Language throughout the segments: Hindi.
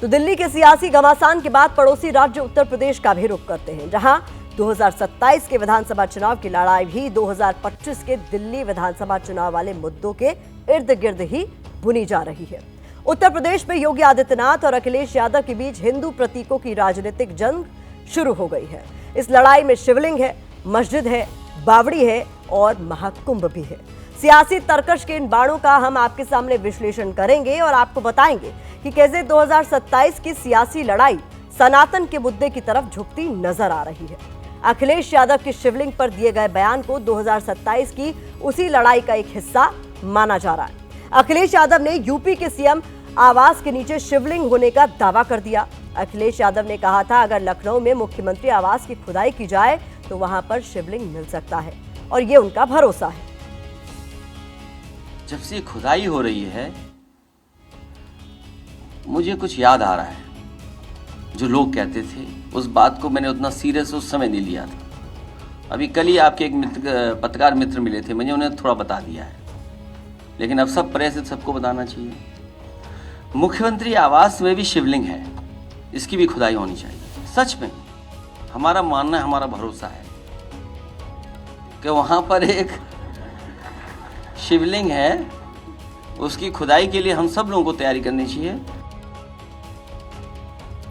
तो दिल्ली के सियासी घमासान के बाद पड़ोसी राज्य उत्तर प्रदेश का भी रुख करते हैं, जहां 2027 के विधानसभा चुनाव की लड़ाई भी 2025 के दिल्ली विधानसभा चुनाव वाले मुद्दों के इर्द गिर्द ही बुनी जा रही है। उत्तर प्रदेश में योगी आदित्यनाथ और अखिलेश यादव के बीच हिंदू प्रतीकों की राजनीतिक जंग शुरू हो गई है। इस लड़ाई में शिवलिंग है, मस्जिद है, बावड़ी है और महाकुंभ भी है। सियासी तर्कश के इन बाणों का हम आपके सामने विश्लेषण करेंगे और आपको बताएंगे कि कैसे 2027 की सियासी लड़ाई सनातन के मुद्दे की तरफ झुकती नजर आ रही है। अखिलेश यादव के शिवलिंग पर दिए गए बयान को 2027 की उसी लड़ाई का एक हिस्सा माना जा रहा है। अखिलेश यादव ने यूपी के सीएम आवास के नीचे शिवलिंग होने का दावा कर दिया। अखिलेश यादव ने कहा था, अगर लखनऊ में मुख्यमंत्री आवास की खुदाई की जाए तो वहां पर शिवलिंग मिल सकता है और ये उनका भरोसा है। जब से खुदाई हो रही है मुझे कुछ याद आ रहा है। जो लोग कहते थे उस बात को मैंने उतना सीरियस उस समय नहीं लिया था। अभी कल ही आपके एक पत्रकार मित्र मिले थे, मैंने उन्हें थोड़ा बता दिया है, लेकिन अब सब प्रेस सबको बताना चाहिए। मुख्यमंत्री आवास में भी शिवलिंग है, इसकी भी खुदाई होनी चाहिए। सच में हमारा मानना है, हमारा भरोसा है कि वहाँ पर एक शिवलिंग है, उसकी खुदाई के लिए हम सब लोगों को तैयारी करनी चाहिए।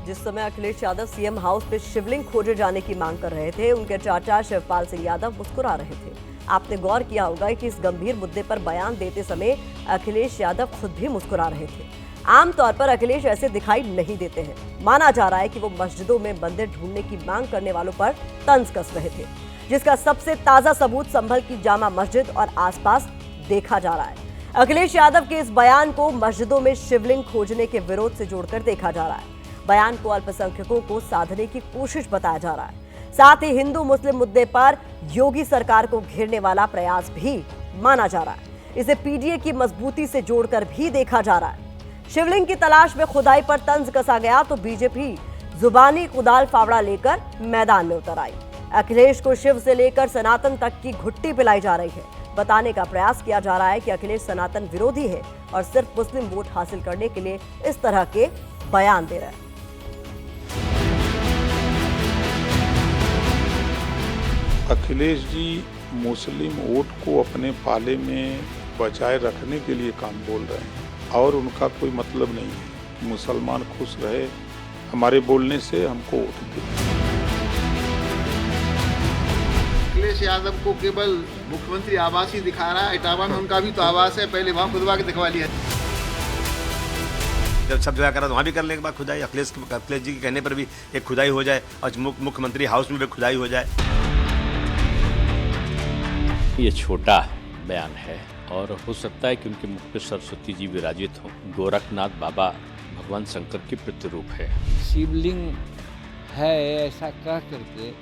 जिस समय अखिलेश यादव सीएम हाउस पे शिवलिंग खोजे जाने की मांग कर रहे थे, उनके चाचा शिवपाल सिंह यादव मुस्कुरा रहे थे। आपने गौर किया होगा कि इस गंभीर मुद्दे पर बयान देते समय अखिलेश यादव खुद भी मुस्कुरा रहे थे। आमतौर पर अखिलेश ऐसे दिखाई नहीं देते हैं। माना जा रहा है कि वो मस्जिदों में मंदिर ढूंढने की मांग करने वालों पर तंज कस रहे थे, जिसका सबसे ताजा सबूत संभल की जामा मस्जिद और आसपास देखा जा रहा है। अखिलेश यादव के इस बयान को मस्जिदों में शिवलिंग खोजने के विरोध से जोड़कर देखा जा रहा है। बयान को अल्पसंख्यकों को साधने की कोशिश बताया जा रहा है। साथ ही हिंदू मुस्लिम मुद्दे पर योगी सरकार को घेरने वाला प्रयास भी माना जा रहा है। इसे पीडीए की मजबूती से जोड़कर भी देखा जा रहा है। शिवलिंग की तलाश में खुदाई पर तंज कसा गया तो बीजेपी जुबानी कुदाल फावड़ा लेकर मैदान में उतर आई। अखिलेश को शिव से लेकर सनातन तक की घुट्टी पिलाई जा रही है। बताने का प्रयास किया जा रहा है कि अखिलेश सनातन विरोधी है और सिर्फ मुस्लिम वोट हासिल करने के लिए इस तरह के बयान दे रहे हैं। अखिलेश जी मुस्लिम वोट को अपने पाले में बचाए रखने के लिए काम बोल रहे हैं और उनका कोई मतलब नहीं है। मुसलमान खुश रहे, हमारे बोलने से हमको वोट दे। अखिलेश यादव को केवल मुख्यमंत्री आवास ही दिखा रहा है। इटावा में उनका भी तो आवास है, पहले वहाँ खुदवा के दिखवा लिया। जब सब जगह करा तो वहाँ भी कर लेंगे बात खुदाई। अखिलेश जी के कहने पर भी एक खुदाई हो जाए और मुख्यमंत्री हाउस में भी खुदाई हो जाए। ये छोटा बयान है और हो सकता है कि उनके मुख पे सरस्वती जी विराजित हो। गोरखनाथ बाबा भगवान शंकर की प्रतिरूप है। शिवलिंग है ऐसा कह करके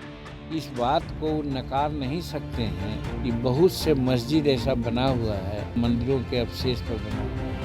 इस बात को नकार नहीं सकते हैं कि बहुत से मस्जिद ऐसा बना हुआ है, मंदिरों के अवशेष पर बना हुआ है।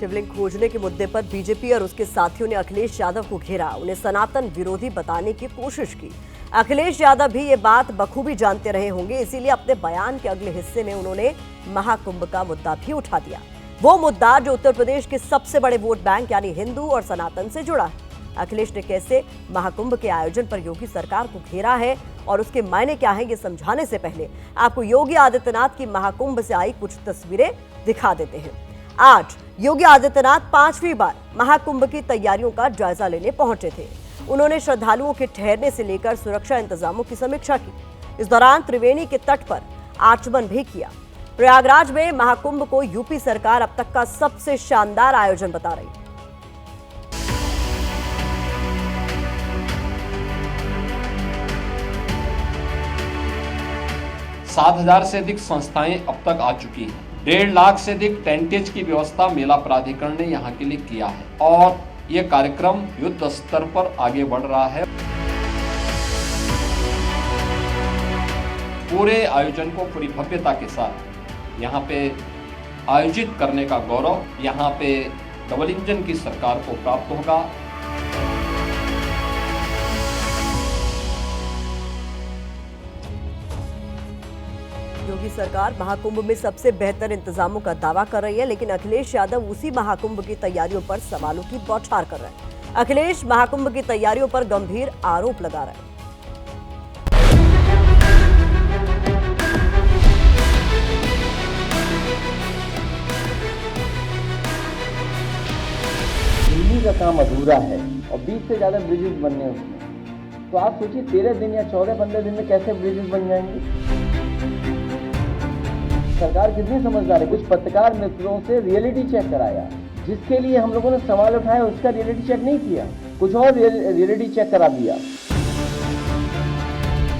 शिवलिंग खोजने के मुद्दे पर बीजेपी और उसके साथियों ने अखिलेश यादव को घेरा, उन्हें सनातन विरोधी बताने की कोशिश की। अखिलेश यादव भी ये बात बखूबी जानते रहे होंगे, इसीलिए अपने बयान के अगले हिस्से में उन्होंने महाकुंभ का मुद्दा भी उठा दिया। वो मुद्दा जो उत्तर प्रदेश के सबसे बड़े वोट बैंक यानी हिंदू और सनातन से जुड़ा है। अखिलेश ने कैसे महाकुंभ के आयोजन पर योगी सरकार को घेरा है और उसके मायने क्या है, ये समझाने से पहले आपको योगी आदित्यनाथ की महाकुंभ से आई कुछ तस्वीरें दिखा देते हैं। आज योगी आदित्यनाथ 5वीं बार महाकुंभ की तैयारियों का जायजा लेने पहुंचे थे। उन्होंने श्रद्धालुओं के ठहरने से लेकर सुरक्षा इंतजामों की समीक्षा की। इस दौरान त्रिवेणी के तट पर आचमन भी किया। प्रयागराज में महाकुंभ को यूपी सरकार अब तक का सबसे शानदार आयोजन बता रही है। 7,000 से अधिक संस्थाएं अब तक आ चुकी हैं। 1.5 लाख से अधिक टेंटेज की व्यवस्था मेला प्राधिकरण ने यहाँ के लिए किया है और ये कार्यक्रम युद्ध स्तर पर आगे बढ़ रहा है। पूरे आयोजन को पूरी भव्यता के साथ यहाँ पे आयोजित करने का गौरव यहाँ पे डबल इंजन की सरकार को प्राप्त होगा। योगी योगी सरकार महाकुंभ में सबसे बेहतर इंतजामों का दावा कर रही है, लेकिन अखिलेश यादव उसी महाकुंभ की तैयारियों पर सवालों की बौछार कर रहे हैं। अखिलेश महाकुंभ की तैयारियों पर गंभीर आरोप लगा रहे हैं। दिल्ली का काम अधूरा है और 20 से ज्यादा ब्रिजेस बनने हैं उसमें, तो आप सोचिए 13 दिन या 14-15 दिन में कैसे ब्रिजेस बन जाएंगे। सरकार कितनी समझदार है। कुछ पत्रकार मित्रों से रियलिटी चेक कराया, जिसके लिए हम लोगों ने सवाल उठाया, उसका रियलिटी चेक नहीं किया, कुछ और रियलिटी चेक करा दिया।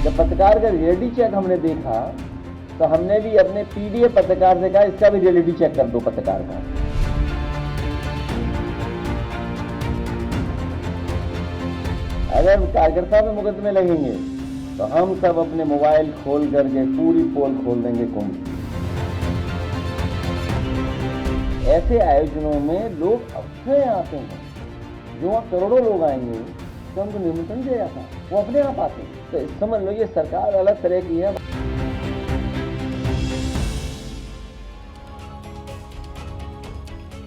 जब पत्रकार का रियलिटी चेक हमने देखा तो हमने भी अपने पीडीए पत्रकार से कहा इसका भी रियलिटी चेक कर दो पत्रकार का। अगर कार्यकर्ता में मुकदमे लगेंगे तो हम सब अपने मोबाइल खोल करके पूरी पोल खोल देंगे कुंभ। ऐसे आयोजनों में लोग अवश्य आते हैं, जो वहाँ करोड़ों लोग आएंगे तो उनको निमंत्रण दिया जाता, वो अपने आप आते हैं। तो समझ लो ये सरकार अलग तरह की है।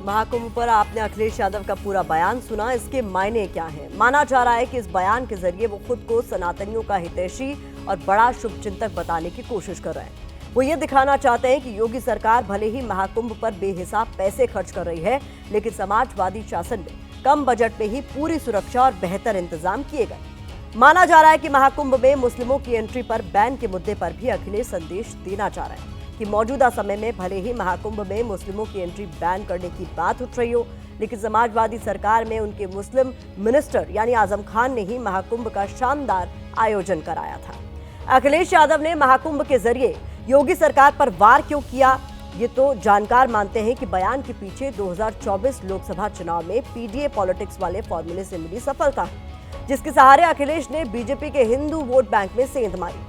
महाकुंभ पर आपने अखिलेश यादव का पूरा बयान सुना, इसके मायने क्या हैं? माना जा रहा है कि इस बयान के जरिए वो खुद को सनातनियों का हितैषी और बड़ा शुभचिंतक बताने की कोशिश कर रहे हैं। वो ये दिखाना चाहते हैं कि योगी सरकार भले ही महाकुंभ पर बेहिसाब पैसे खर्च कर रही है, लेकिन समाजवादी शासन में कम बजट में ही पूरी सुरक्षा और बेहतर इंतजाम किए गए। माना जा रहा है कि महाकुंभ में मुस्लिमों की एंट्री पर बैन के मुद्दे पर भी अखिलेश संदेश देना चाह रहे हैं कि मौजूदा समय में भले ही महाकुंभ में मुस्लिमों की एंट्री बैन करने की बात उठ रही हो, लेकिन समाजवादी सरकार में उनके मुस्लिम मिनिस्टर यानी आजम खान ने ही महाकुंभ का शानदार आयोजन कराया था। अखिलेश यादव ने महाकुंभ के जरिए योगी सरकार पर वार क्यों किया, ये तो जानकार मानते हैं कि बयान के पीछे 2024 लोकसभा चुनाव में पीडीए पॉलिटिक्स वाले फॉर्मूले से मिली सफलता है, जिसके सहारे अखिलेश ने बीजेपी के हिंदू वोट बैंक में सेंध मारी।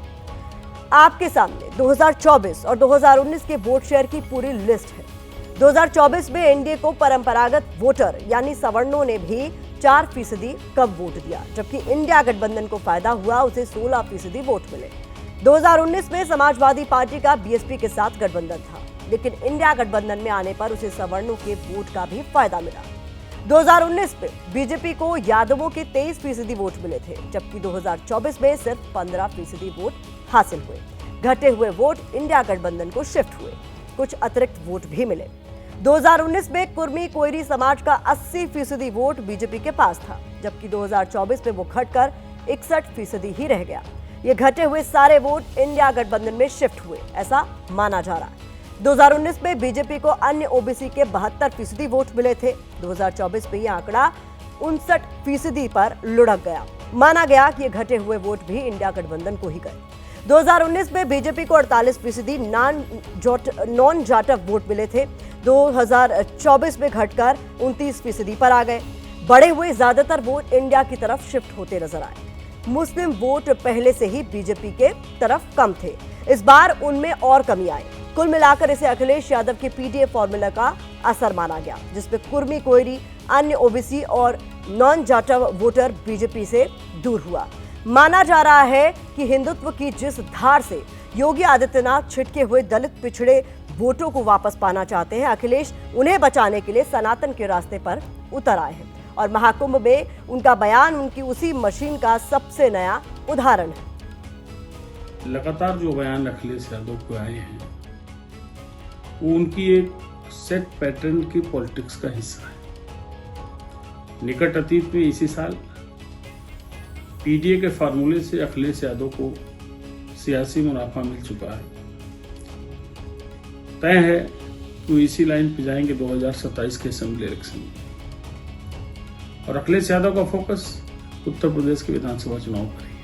आपके सामने 2024 और 2019 के वोट शेयर की पूरी लिस्ट है। 2024 में एनडीए को परंपरागत वोटर यानी सवर्णों ने भी 4% कम वोट दिया, जबकि इंडिया गठबंधन को फायदा हुआ, उसे 16% वोट मिले। 2019 में समाजवादी पार्टी का बीएसपी के साथ गठबंधन था, लेकिन इंडिया गठबंधन में आने पर उसे सवर्णों के वोट का भी फायदा मिला। 2019 में बीजेपी को यादवों के 23% वोट मिले थे, जबकि 2024 में सिर्फ 15% वोट हासिल हुए। घटे हुए वोट इंडिया गठबंधन को शिफ्ट हुए, कुछ अतिरिक्त वोट भी मिले। 2019 में कुर्मी कोयरी समाज का 80% वोट बीजेपी के पास था, जबकि 2024 में वो घटकर 61% ही रह गया। ये घटे हुए सारे वोट इंडिया गठबंधन में शिफ्ट हुए, ऐसा माना जा रहा है। 2019 में बीजेपी को अन्य ओबीसी के 72% वोट मिले थे। 2024 में यह आंकड़ा 59% पर लुढ़क गया। माना गया कि ये घटे हुए वोट भी इंडिया गठबंधन को ही गए। 2019 में बीजेपी को 48% नॉन जाटव वोट मिले थे। 2024 में घटकर 29% पर आ गए। बढ़े हुए ज्यादातर वोट इंडिया की तरफ शिफ्ट होते नजर आए। मुस्लिम वोट पहले से ही बीजेपी के तरफ कम थे, इस बार उनमें और कमी आई। कुल मिलाकर इसे अखिलेश यादव के पीडीए फॉर्मूला का असर माना गया, जिसमें कुर्मी कोयरी, अन्य ओबीसी और नॉन जाटव वोटर बीजेपी से दूर हुआ। माना जा रहा है कि हिंदुत्व की जिस धार से योगी आदित्यनाथ छिटके हुए दलित पिछड़े वोटों को वापस पाना चाहते हैं, अखिलेश उन्हें बचाने के लिए सनातन के रास्ते पर उतर आए हैं और महाकुंभ में उनका बयान उनकी उसी मशीन का सबसे नया उदाहरण है। लगातार जो बयान अखिलेश यादव को आए हैं वो उनकी एक सेट पैटर्न की पॉलिटिक्स का हिस्सा है। निकट अतीत में इसी साल पीडीए के फार्मूले से अखिलेश यादव को सियासी मुनाफा मिल चुका है। तय है कि वो इसी लाइन पे जाएंगे 2027 के असेंबली इलेक्शन में। और अखिलेश यादव का फोकस उत्तर प्रदेश के विधानसभा चुनाव पर है।